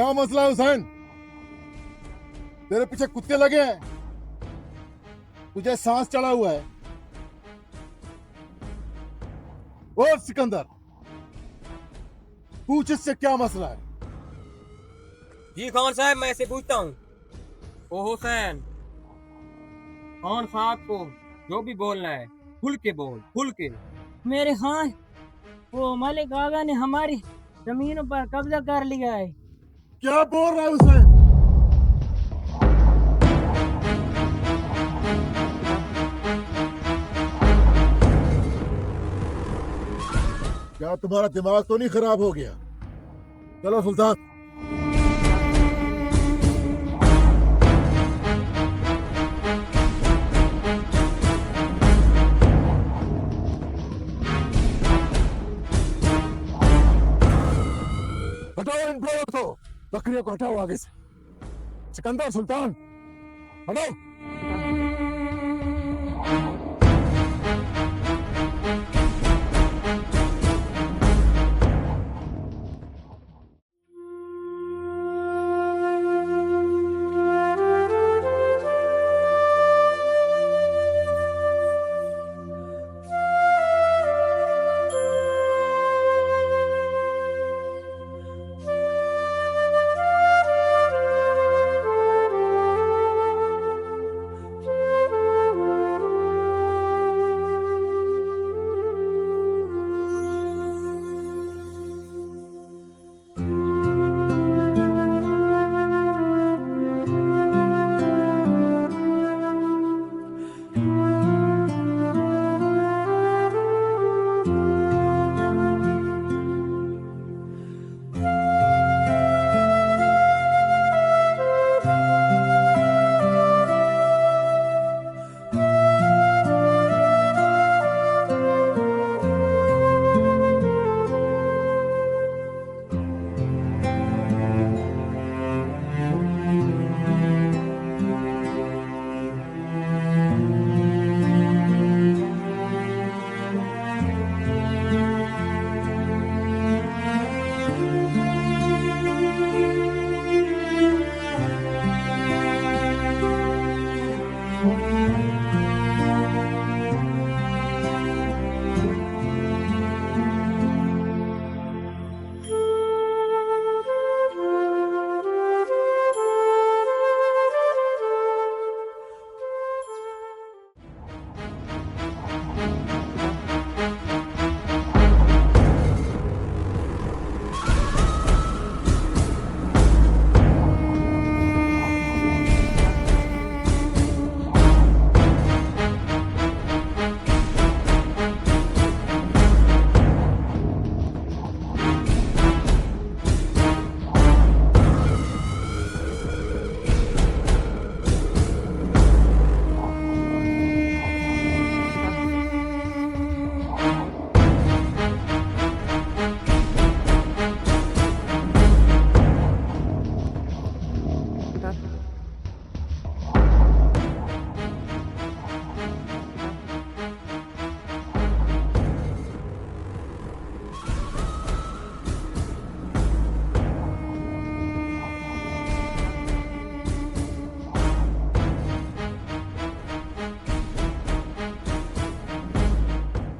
क्या मसला है हुसैन? तेरे पीछे कुत्ते लगे हैं, तुझे सांस चढ़ा हुआ है। और सिकंदर, पूछ इससे क्या मसला है? जी खान साहब, मैं इसे पूछता हूँ। ओ हुसैन, खान साहब को जो भी बोलना है खुल के बोल, खुल के। मेरे खान, वो मलिक आगा ने हमारी जमीनों पर कब्जा कर लिया है। क्या बोल रहा है हुसैन? क्या तुम्हारा दिमाग तो नहीं खराब हो गया? चलो सुल्तान। हटाओ इन लोगों को, बकरियों को हटाओ आगे से। सिकंदर, सुल्तान, हटाओ।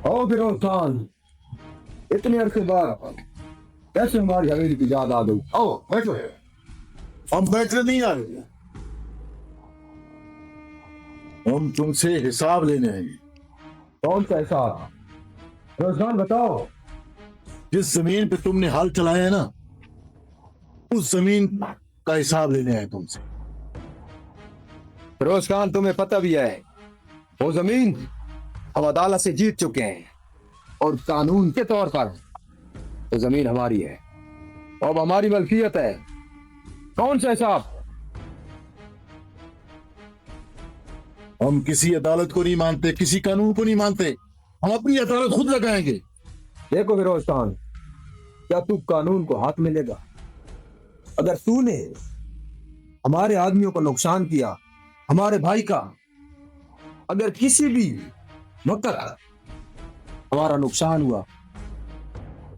ओ फिरोज खान, इतने अरसे बाद कैसे हमारी हवेली की याद आ गई? आओ बैठो। हम बैठने नहीं आ रहे, हम तुमसे हिसाब लेने आएंगे। कौन सा हिसाब? फिरोज खान बताओ। जिस जमीन पे तुमने हाल चलाया है ना, उस जमीन का हिसाब लेने आए तुमसे। फिरोज खान, तुम्हें पता भी है वो जमीन हम अदालत से जीत चुके हैं और कानून के तौर पर तो जमीन हमारी है, अब हमारी मलकियत है। कौन सा हिसाब? हम किसी अदालत को नहीं मानते, किसी कानून को नहीं मानते, हम अपनी अदालत खुद लगाएंगे। देखो फिरोज खान, क्या तू कानून को हाथ में लेगा? अगर तूने हमारे आदमियों को नुकसान किया, हमारे भाई का अगर किसी भी वक्त हमारा नुकसान हुआ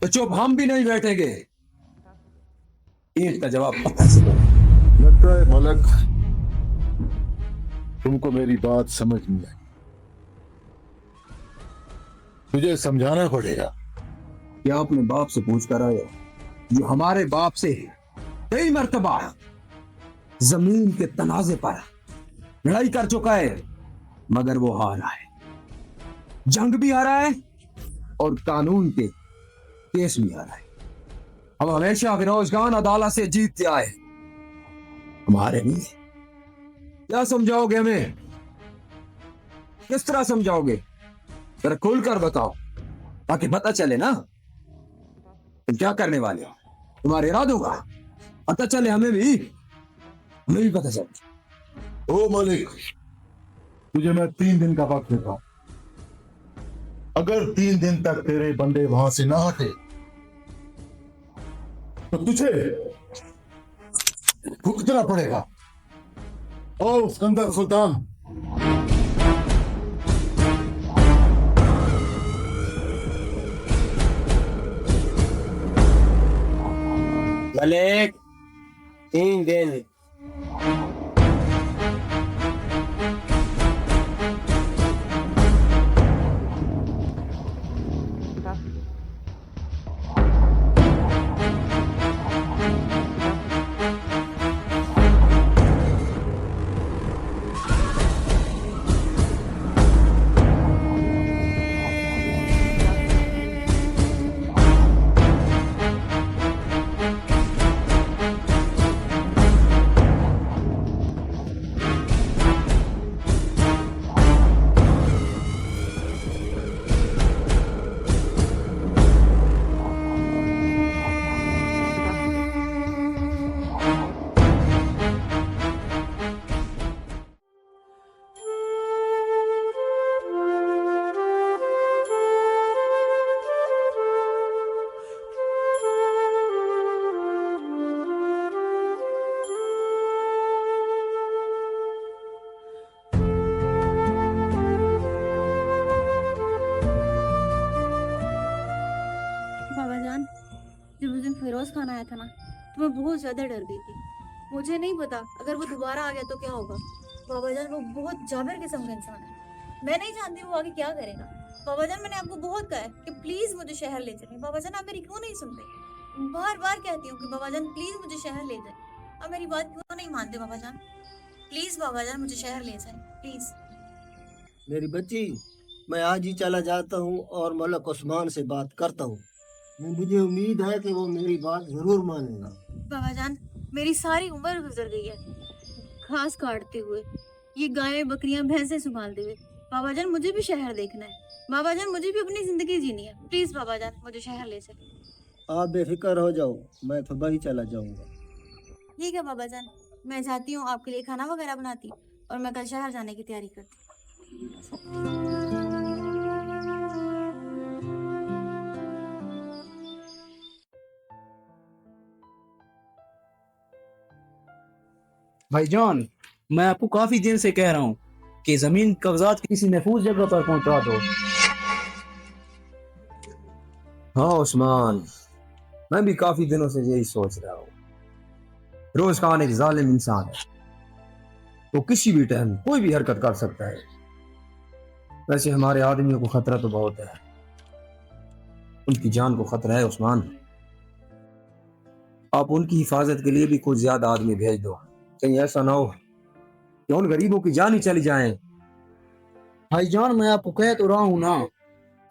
तो चुप हम भी नहीं बैठेंगे। एक का जवाब पता से दो। लगता है मलक तुमको मेरी बात समझ नहीं आई। तुझे समझाना पड़ेगा। क्या अपने बाप से पूछ कर आए हो? जो हमारे बाप से कई मर्तबा जमीन के तनाजे पर लड़ाई कर चुका है, मगर वो हारा है, जंग भी हारा है और कानून के केस भी हारा है। हम हमेशा फिरोज खान अदालत से जीतते आए, हमारे नहीं। क्या समझाओगे हमें? किस तरह समझाओगे? जरा खुल कर बताओ ताकि पता चले ना तुम क्या करने वाले हो, तुम्हारे इरादों का पता चले, हमें भी पता चले। ओ मलिक, तुझे मैं 3 दिन का वक्त देता हूं। अगर 3 दिन तक तेरे बंदे वहां से ना हटे तो तुझे भुगतना पड़ेगा। और सिकंदर सुल्तान, मलिक 3 दिन। बाबा जान, जब उस दिन फिरोज खान आया था ना, तो मैं बहुत ज्यादा डर गई थी। मुझे नहीं पता अगर वो दोबारा आ गया तो क्या होगा। बाबा जान वो बहुत जाबिर किस्म का इंसान है। मैं नहीं जानती वो आगे क्या करेगा। बाबा जान मैंने आपको बहुत कहा है कि प्लीज मुझे शहर ले चलें। बाबा जान आप मेरी क्यों नहीं सुनते? बार बार कहती हूँ कि बाबा जान प्लीज मुझे शहर ले जाए। आप मेरी बात क्यों नहीं मानते बाबा जान? प्लीज बाबा जान मुझे शहर ले जाए प्लीज। मेरी बच्ची, मैं आज ही चला जाता हूँ और मलक उस्मान से बात करता हूँ। मुझे उम्मीद है कि वो मेरी बात जरूर मानेगा। बाबा जान मेरी सारी उम्र गुजर गई है घास काटते हुए, ये गायें बकरियां भैंसें संभालते हुए। बाबा जान मुझे भी शहर देखना है। बाबा जान मुझे भी अपनी जिंदगी जीनी है। प्लीज बाबा जान मुझे शहर ले चले। आप बेफिक्र हो जाओ, मैं सुबह ही चला जाऊंगा। ठीक है बाबा जान, मैं जाती हूँ, आपके लिए खाना वगैरह बनाती हूँ और मैं कल शहर जाने की तैयारी करती हूँ। भाईजान, मैं आपको काफी दिन से कह रहा हूँ कि जमीन कागजात किसी महफूज जगह पर पहुंचा दो। हाँ उस्मान, मैं भी काफी दिनों से यही सोच रहा हूँ। फिरोज खान एक जालिम इंसान है, वो किसी भी टाइम कोई भी हरकत कर सकता है। वैसे हमारे आदमियों को खतरा तो बहुत है, उनकी जान को खतरा है उस्मान। आप उनकी हिफाजत के लिए भी कुछ ज्यादा आदमी भेज दो, कहीं ऐसा ना हो कि उन गरीबों की जान ही चली जाए। भाईजान मैं आपको कह तो रहा हूँ ना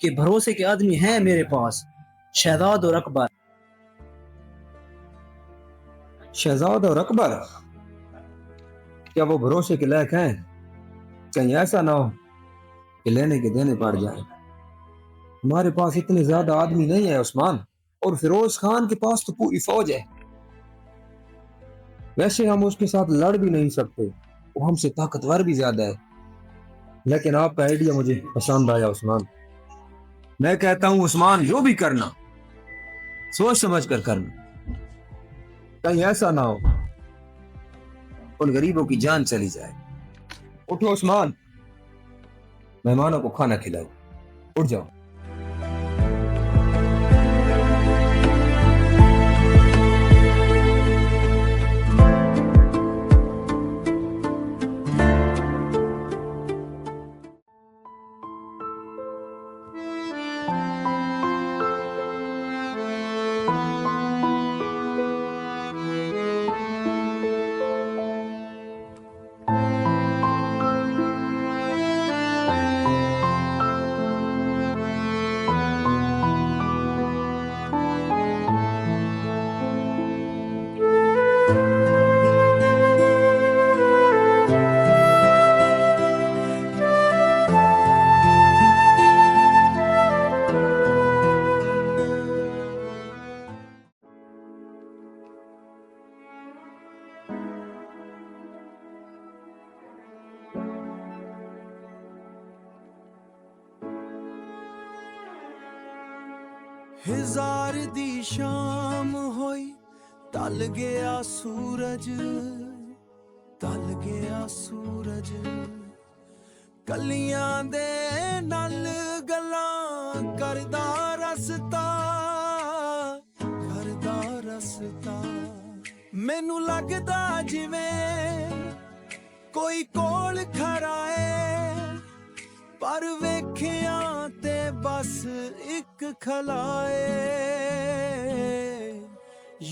कि भरोसे के आदमी हैं मेरे पास, शहजाद और अकबर। शहजाद और अकबर, क्या वो भरोसे के लायक हैं? कहीं ऐसा ना हो कि लेने के देने पड़ जाए। हमारे पास इतने ज्यादा आदमी नहीं है उस्मान, और फिरोज खान के पास तो पूरी फौज है। वैसे हम उसके साथ लड़ भी नहीं सकते, वो हमसे ताकतवर भी ज्यादा है। लेकिन आपका आइडिया मुझे पसंद आया उस्मान। मैं कहता हूं उस्मान, जो भी करना सोच समझ कर करना, कहीं ऐसा ना हो उन गरीबों की जान चली जाए। उठो उस्मान, मेहमानों को खाना खिलाओ, उठ जाओ। ਹਿਜ਼ਾਰ ਦੀ ਸ਼ਾਮ ਹੋਈ ਢਲ ਗਿਆ ਸੂਰਜ ਢਲ ਗਿਆ ਸੂਰਜ ਕਲੀਆਂ ਦੇ ਨਾਲ ਗੱਲਾਂ ਕਰਦਾ ਰਸਤਾ ਮੈਨੂੰ ਲੱਗਦਾ ਜਿਵੇਂ ਕੋਈ ਕੋਲ ਖੜਾ ਏ ਪਰ ਵੇਖਿਆ ਤੇ ਬਸ ਇੱਕ ਖਲਾਏ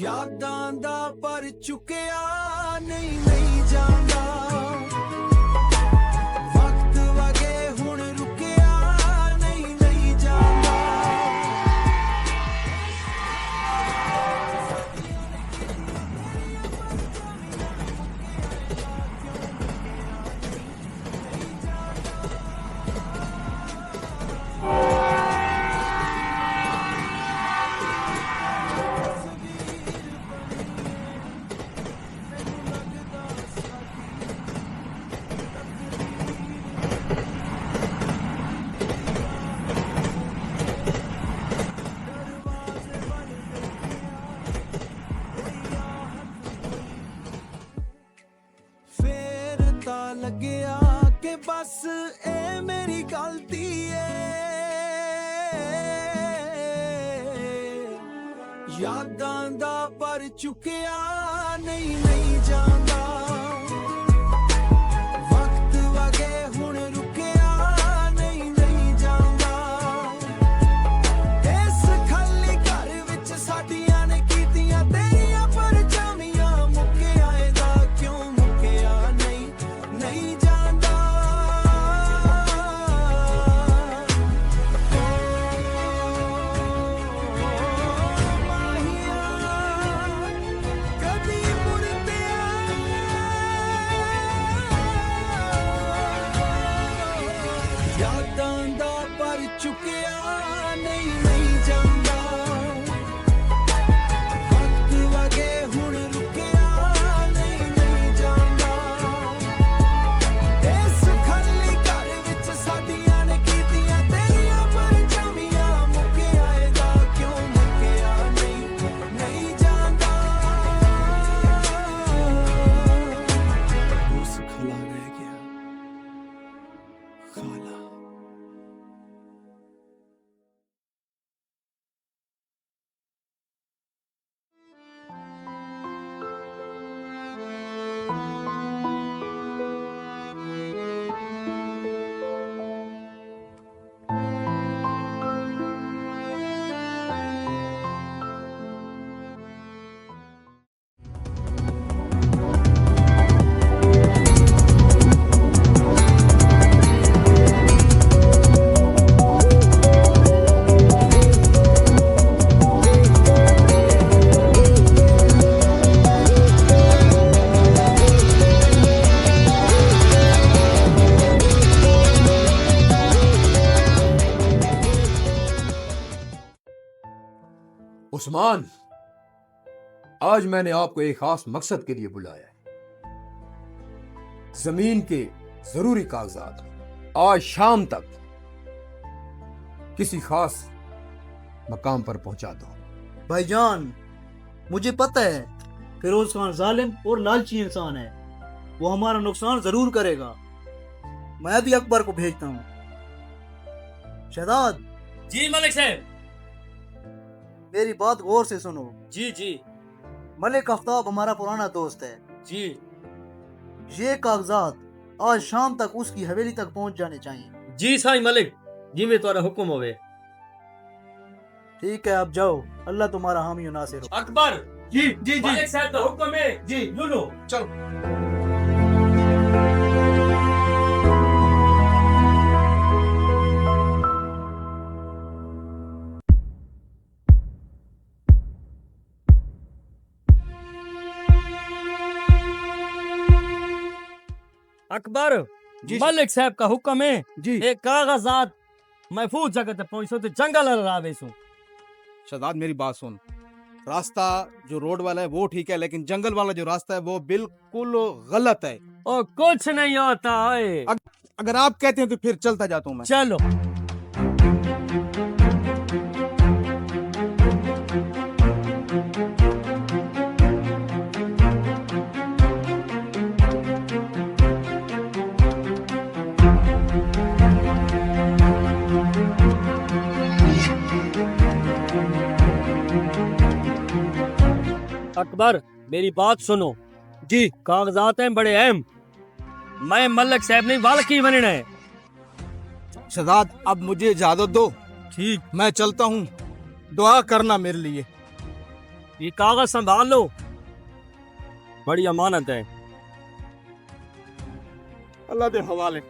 ਯਾਦਾਂ ਦਾ ਪਰ ਚੁੱਕਿਆ ਨਹੀਂ ਜਾਂਦਾ ਵਕਤ ਵਗੇ ਹੁਣ ਰੁਕਿਆ ਨਹੀਂ ਜਾਂਦਾ ਲੱਗਿਆ ਕਿ ਬਸ ਇਹ ਮੇਰੀ ਗਲਤੀ ਏ ਯਾਦਾਂ ਦਾ ਪਰ ਚੁੱਕਿਆ ਨਹੀਂ ਜਾਂਦਾ ਵਕਤ ਵਗੇ ਹੁਣ ਰੁਕਿਆ ਨਹੀਂ ਜਾਂਦਾ ਇਸ ਖਾਲੀ ਘਰ ਵਿੱਚ ਸਾਡੀਆਂ ਨੇ ਕੀਤੀਆਂ ਤੇਰੀਆਂ ਪਰਚਾਵੀਆਂ ਮੁੱਕਿਆ ਇਹਦਾ ਕਿਉਂ ਮੁੱਕਿਆ ਨਹੀਂ ਜਾਂਦਾ ਕਦੀ ਮੁੜਦੇ ਯਾਦਾਂ ਦਾ ਪਰ ਚੁੱਕਿਆ ਨਹੀਂ ਜਾਂਦਾ ਵਕਤ ਵਗੇ ਹੁਣ ਰੁਕਿਆ ਨਹੀਂ ਜਾਂਦਾ ਇਸ ਖਾਲੀ ਘਰ ਵਿੱਚ ਸਾਡੀਆਂ ਨੇ ਕੀਤੀਆਂ ਤੇਰੀਆਂ ਪਰਚਾਵੀਆਂ ਮੁੱਕਿਆ ਇਹਦਾ ਕਿਉਂ ਮੁੱਕਿਆ ਨਹੀਂ ਜਾਂਦਾ ਉਸ ਖਲਾ ਰਹਿ ਗਿਆ ਖਾਲਾ उस्मान, आज मैंने आपको एक खास मकसद के लिए बुलाया है। जमीन के जरूरी कागजात आज शाम तक किसी खास मकाम पर पहुंचा दो। भाईजान, मुझे पता है फिरोज खान जालिम और लालची इंसान है, वो हमारा नुकसान जरूर करेगा। मैं भी अकबर को भेजता हूँ। शहजाद, जी मलिक साहब। मेरी बात गौर से सुनो। जी मलिक आफ्ताब हमारा पुराना दोस्त है जी। ये कागजात आज शाम तक उसकी हवेली तक पहुंच जाने चाहिए। जी साईं मलिक, जी में तुम्हारा हुक्म होवे। ठीक है, अब जाओ। अल्लाह तुम्हारा हामी और नासिर हो। अकबर जी मलिक साहब का हुक्म है जी। लो चलो अकबर मलिक साहब का हुक्म है जी। एक कागजात महफूज जगह तक पहुंचो तो जंगल लड़ावे सु। शहजाद, मेरी बात सुन। रास्ता जो रोड वाला है वो ठीक है, लेकिन जंगल वाला जो रास्ता है वो बिल्कुल गलत है। और कुछ नहीं होता है। अगर आप कहते हैं तो फिर चलता जाता हूँ मैं। चलो। अकबर मेरी बात सुनो जी, कागजात हैं बड़े अहम। मैं मलिक साहब नहीं वालकी बनना है। शहजाद अब मुझे इजाजत दो। ठीक, मैं चलता हूँ, दुआ करना मेरे लिए। ये कागज संभाल लो, बड़ी अमानत है। अल्लाह के हवाले।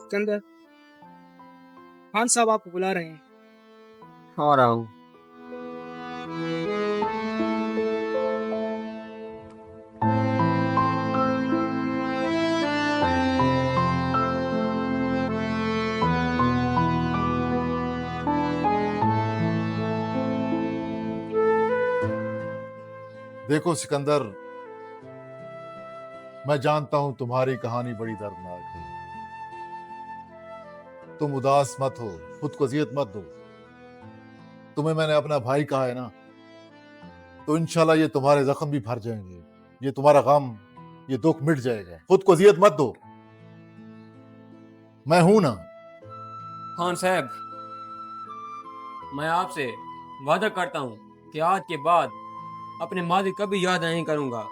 सिकंदर, खान साहब आपको बुला रहे हैं। आ रहा हूँ। देखो सिकंदर, मैं जानता हूं तुम्हारी कहानी बड़ी दर्दनाक है। तुम उदास मत हो, खुद को अजियत मत दो। तुम्हें मैंने अपना भाई कहा है ना, तो इंशाल्लाह ये तुम्हारे जख्म भी भर जाएंगे, ये तुम्हारा गम, ये दुख मिट जाएगा। खुद को अजियत मत दो, मैं हूं ना। खान साहब, मैं आपसे वादा करता हूँ कि आज के बाद अपने मादी कभी याद नहीं करूंगा।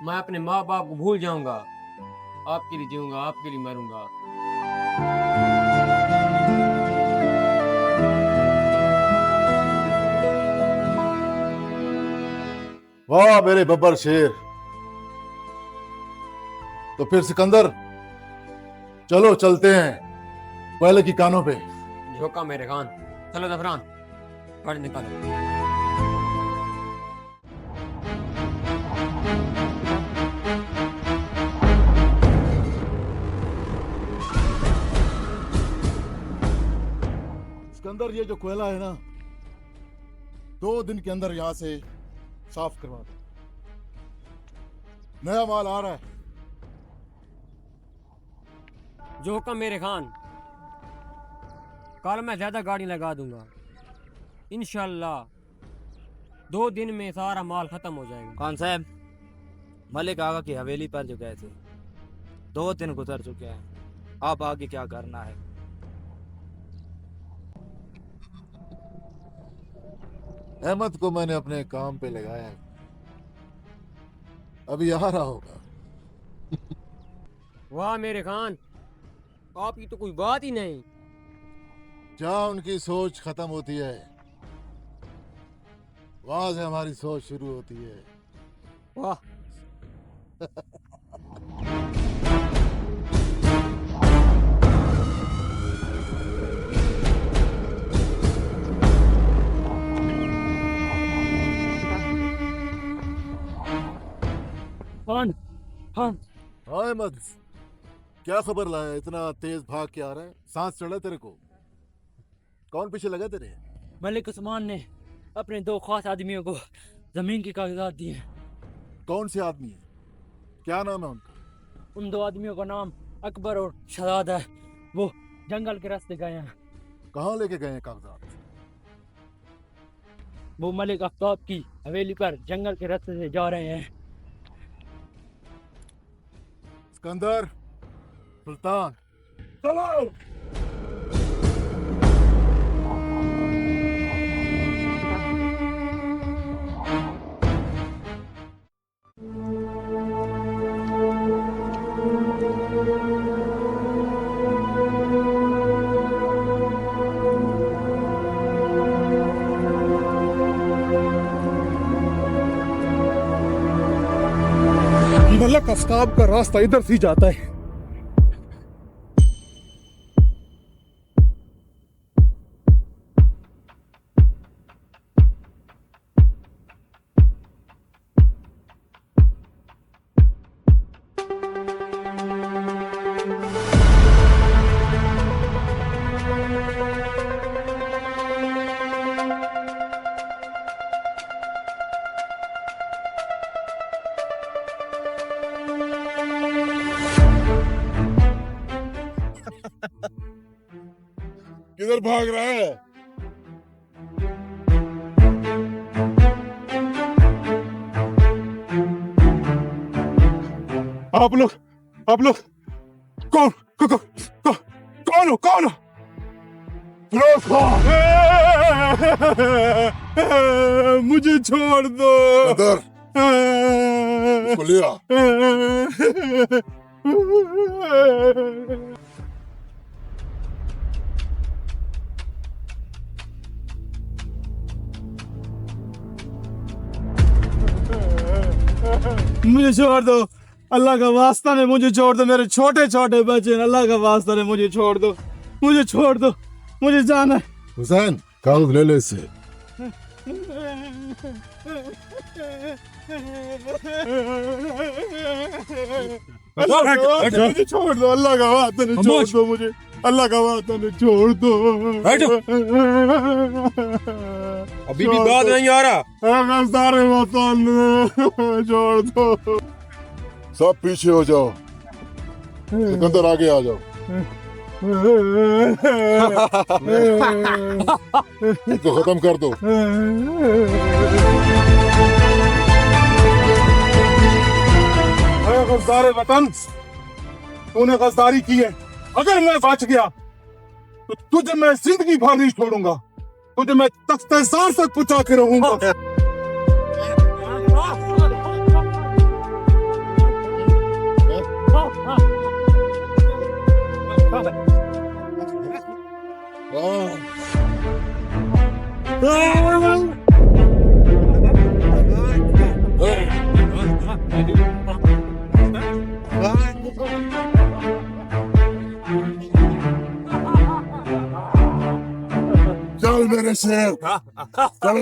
मैं अपने माँ बाप को भूल जाऊंगा। आपके लिए जीऊंगा, आपके लिए मरूंगा। वाह मेरे बब्बर शेर। तो फिर सिकंदर, चलो चलते हैं पहले की कानों पे। झोंका मेरे खान। चलो जफरान, गाड़ी निकालो। सिकंदर, ये जो कोयला है ना, 2 दिन के अंदर यहां से साफ करवा दो। नया माल आ रहा है। जो हुक्म मेरे खान। कल मैं ज्यादा गाड़ी लगा दूंगा। इंशाल्लाह 2 दिन में सारा माल खत्म हो जाएगा। खान साहब, मलिक आगा की हवेली पर जो गए थे, 2 दिन गुजर चुके हैं। आप आगे क्या करना है? अहमद को मैंने अपने काम पे लगाया है, अभी आ रहा होगा। वाह मेरे खान, आपकी तो कोई बात ही नहीं। जहाँ उनकी सोच खत्म होती है, वहां से हमारी सोच शुरू होती है। वाह। खान, खान, हाँ अहमद, क्या खबर लाया? इतना तेज भाग के आ रहा है? सांस चढ़ा तेरे को? कौन पीछे लगा तेरे? मलिक उस्मान ने अपने 2 खास आदमियों को जमीन के कागजात दिए। कौन से आदमी है? क्या नाम है उनका? उन 2 आदमियों का नाम अकबर और शहजाद है। वो जंगल के रास्ते गए हैं। कहाँ लेके गए हैं कागजात? वो मलिक आफ्ताब की हवेली पर जंगल के रास्ते से जा रहे हैं। सिकंदर, सुल्तान, चलो। मलक आफ्ताब का रास्ता इधर से जाता है। किधर भाग रहा है? आप लोग कौन कौन हो फिरोज खान? मुझे छोड़ दो। उसको लिया। मुझे छोड़ दो, अल्लाह का वास्ता ने मुझे छोड़ दो, मेरे छोटे छोटे बच्चे, अल्लाह का वास्ता ने मुझे छोड़ दो, मुझे जाना है। हुसैन कागज ले ले इससे। मुझे छोड़ दो, अल्लाह का वास्ता ने छोड़ दो मुझे, अल्लाह का वास्ता ने छोड़ दो। अभी भी बात नहीं आ रहा। सारे वतन छोड़ दो। सब पीछे हो जाओ, सिकंदर आगे आ जाओ। इसको खत्म कर दो। गद्दार वतन, तूने गद्दारी की है। अगर मैं बच गया तो तुझे मैं जिंदगी भर नहीं छोड़ूंगा, तुझे मैं तख्ते-ए-ज़ार तक पहुंचा के रहूंगा। चल मेरे शेर, चल।